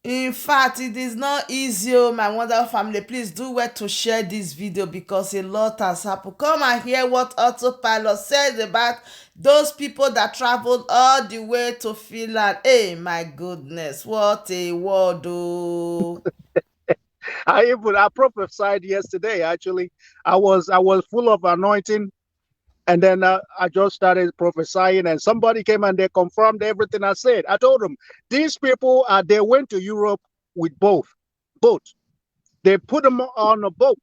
In fact, it is not easy, oh, my wonderful family. Please do well to share this video because a lot has happened. Come and hear what Autopilot says about those people that traveled all the way to Finland. Hey, my goodness, what a word, oh. I prophesied yesterday. Actually, I was full of anointing, and then I just started prophesying, and somebody came and they confirmed everything I said. I told them these people they went to Europe with boat. They put them on a boat.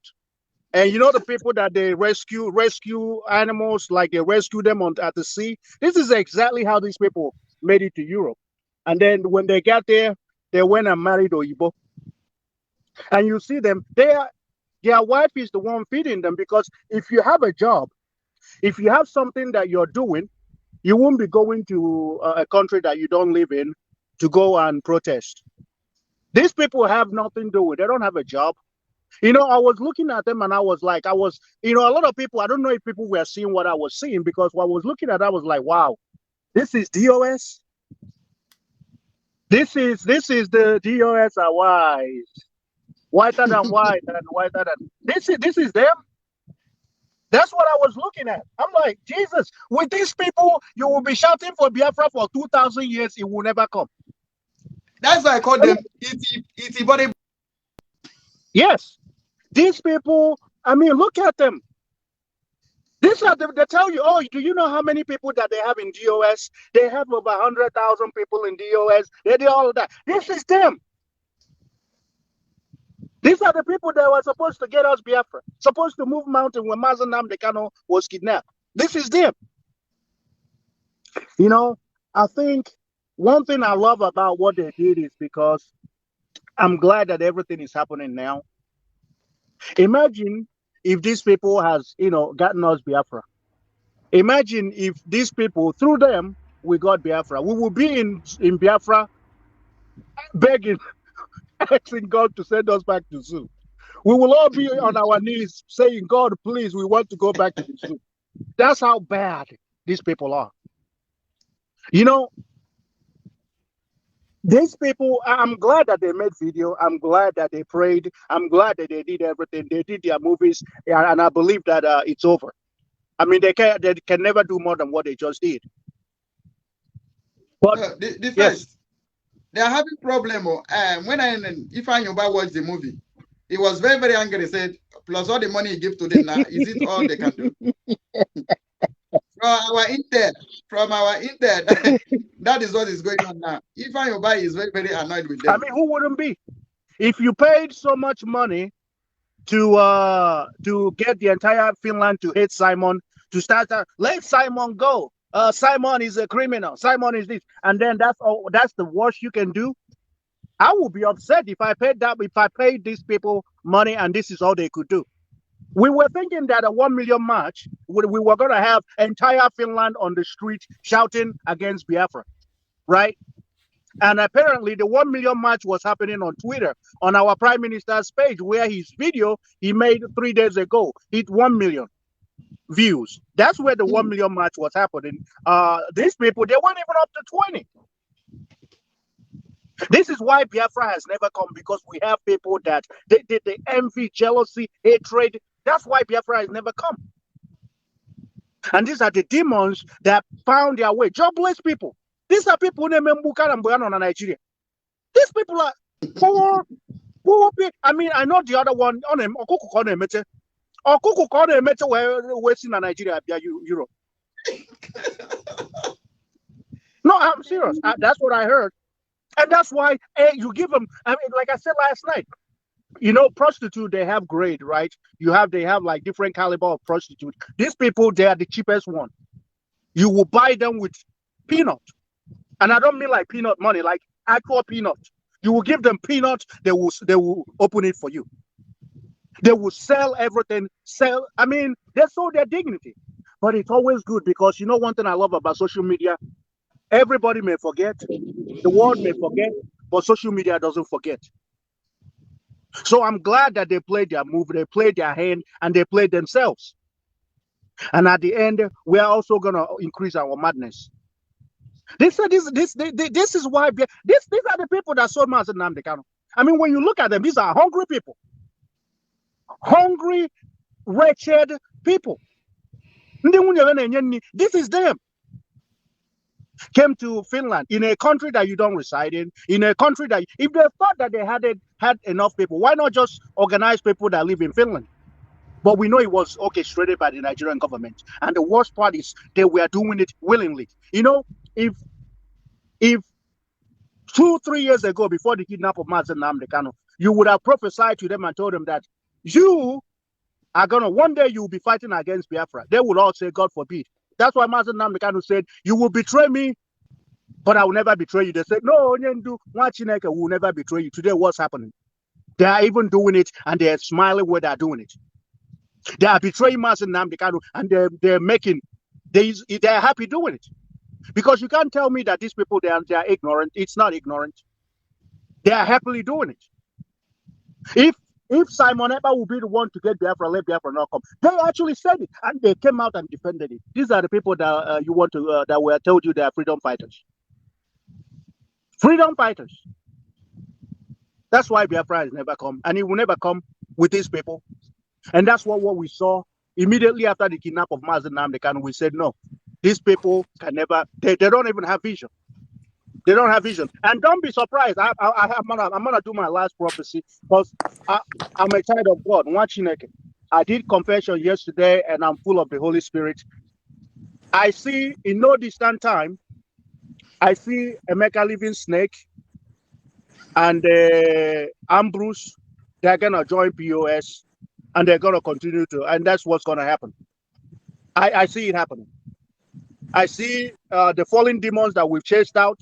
And you know the people that they rescue animals, like they rescue them on at the sea. This is exactly how these people made it to Europe. And then when they got there, they went and married Oyibo. And you see them, their wife is the one feeding them, because if you have a job, if you have something that you're doing, you won't be going to a country that you don't live in to go and protest. These people have nothing to do. They don't have a job. I was looking at them and I was like, a lot of people, I don't know if people were seeing what I was seeing, because what I was looking at, I was like, wow, this is DOS. This is the DOS are wise, whiter than white and whiter than this is them. That's what I was looking at. I'm like, Jesus, with these people, you will be shouting for Biafra for 2,000 years. It will never come. That's why I call them iti body. Yes, these people. I mean, look at them. They tell you, oh, do you know how many people that they have in DOS? They have over 100,000 people in DOS. They do all of that. This is them. These are the people that were supposed to get us Biafra, supposed to move mountain when Mazanam Dekano was kidnapped. This is them. You know, I think one thing I love about what they did is because I'm glad that everything is happening now. Imagine if these people has, gotten us Biafra. Imagine if these people, through them, we got Biafra. We will be in Biafra begging, asking God to send us back to zoo. We will all be on our knees saying, God, please, we want to go back to the zoo. That's how bad these people are. You know, these people, I'm glad that they made video. I'm glad that they prayed. I'm glad that they did everything. They did their movies, and I believe that it's over. I mean, they can never do more than what they just did. But The yes, first, they are having problem. When Ifeanyi watched the movie, he was very, very angry. He said, plus all the money he give to them now, is it all they can do? From our intel, that is what is going on now. Ifeanyi is very, very annoyed with I them. mean, who wouldn't be? If you paid so much money to get the entire Finland to hate Simon, to start let Simon go. Simon is a criminal. Simon is this, and then that's all. That's the worst you can do. I would be upset if I paid that. If I paid these people money and this is all they could do. We were thinking that a 1 million march, we were going to have entire Finland on the street shouting against Biafra, right? And apparently, the 1 million march was happening on Twitter, on our prime minister's page, where his video he made 3 days ago hit 1 million views. That's where the 1 million march was happening. These people, they weren't even up to 20. This is why Biafra has never come, because we have people that they envy, jealousy, hatred. That's why Biafra has never come. And these are the demons that found their way. Jobless people. These are people in Nigeria. These people are poor, poor people. I mean, I know the other one on him. Okuku Kone Mete where in Nigeria, Europe. No, I'm serious. That's what I heard. And that's why you give them, I mean, like I said last night, prostitute, they have grade, right? They have like different caliber of prostitute. These people, they are the cheapest one. You will buy them with peanut. And I don't mean like peanut money, like actual peanut. You will give them peanut, they will open it for you. They will sell everything, I mean, they sold their dignity. But it's always good, because one thing I love about social media, everybody may forget, the world may forget, but social media doesn't forget. So I'm glad that they played their move, they played their hand, and they played themselves. And at the end, we are also going to increase our madness. This is why these are the people that sold Mazen Namdekano. I mean, when you look at them, these are hungry people, hungry, wretched people. This is them. Came to Finland, in a country that you don't reside in a country that, if they thought that they had enough people, why not just organize people that live in Finland? But we know it was orchestrated by the Nigerian government. And the worst part is they were doing it willingly. You know, if 2-3 years ago, before the kidnap of Mazen Namdekano, you would have prophesied to them and told them that you are gonna, one day you will be fighting against Biafra. They will all say, God forbid. That's why Mazen Namdekano said, you will betray me, but I will never betray you. They said, no, Onyendu, Nwachineke will never betray you. Today, what's happening? They are even doing it, and they're smiling where they're doing it. They are betraying Mazen Namdekano, and they're happy doing it. Because you can't tell me that these people, they are ignorant. It's not ignorant. They are happily doing it. If Simon Ekpa will be the one to get Biafra, let Biafra not come. They actually said it, and they came out and defended it. These are the people that you want to that were told you they are freedom fighters. Freedom fighters. That's why Biafra has never come, and it will never come with these people. And that's what we saw immediately after the kidnap of Mazen Namdekano. We said, no, these people can never, they don't even have vision. They don't have vision. And don't be surprised. I'm gonna do my last prophecy, because I'm a child of God. Nwachineke. I did confession yesterday, and I'm full of the Holy Spirit. I see in no distant time, I see Emeka Living Snake and Ambrose. They're gonna join POS, and they're gonna continue to, and that's what's gonna happen. I see it happening. I see the fallen demons that we've chased out.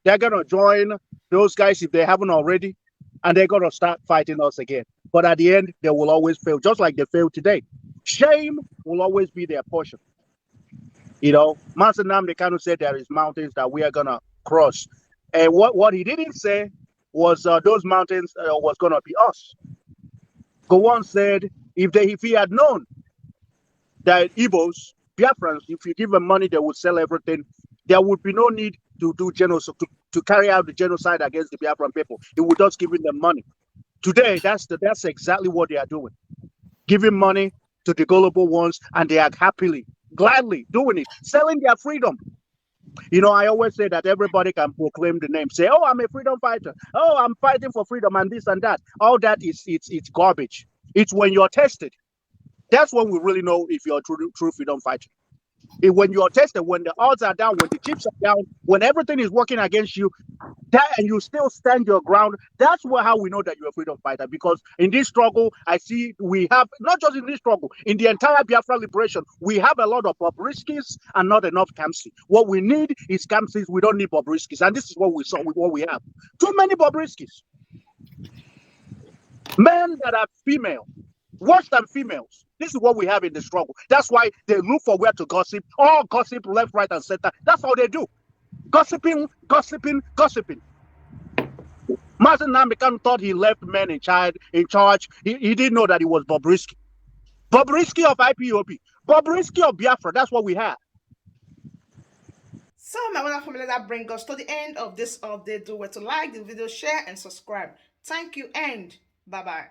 They're gonna join those guys if they haven't already, and they're gonna start fighting us again. But at the end, they will always fail, just like they failed today. Shame will always be their portion. You know, Master Namdekano said there is mountains that we are gonna cross, and what he didn't say was those mountains was gonna be us. Gowon said if he had known that Igbos, Biafrans, if you give them money, they would sell everything. There would be no need to do genocide, to carry out the genocide against the Biafran people. He would just give them money. Today, that's exactly what they are doing, giving money to the gullible ones, and they are happily, gladly doing it, selling their freedom. You know, I always say that everybody can proclaim the name, say, "Oh, I'm a freedom fighter. Oh, I'm fighting for freedom," and this and that. All that is it's garbage. It's when you're tested. That's when we really know if you're a true freedom fighter. When you're tested, when the odds are down, when the chips are down, when everything is working against you, and you still stand your ground, that's how we know that you're a freedom fighter. Because in this struggle, I see we have, not just in this struggle, in the entire Biafra liberation, we have a lot of Bobriskis and not enough Kamsi. What we need is Kamsis. We don't need Bobriskis. And this is what we saw with what we have. Too many Bobriskis. Men that are female, worse than females. This is what we have in the struggle. That's why they look for where to gossip. All gossip, left, right, and center. That's how they do. Gossiping, gossiping, gossiping. Mazen Namdekano thought he left men in charge. He didn't know that it was Bobrisky. Bobrisky of IPOP. Bobrisky of Biafra. That's what we have. So, my wonderful family, that brings us to the end of this update. Do well to like the video, share, and subscribe. Thank you, and bye bye.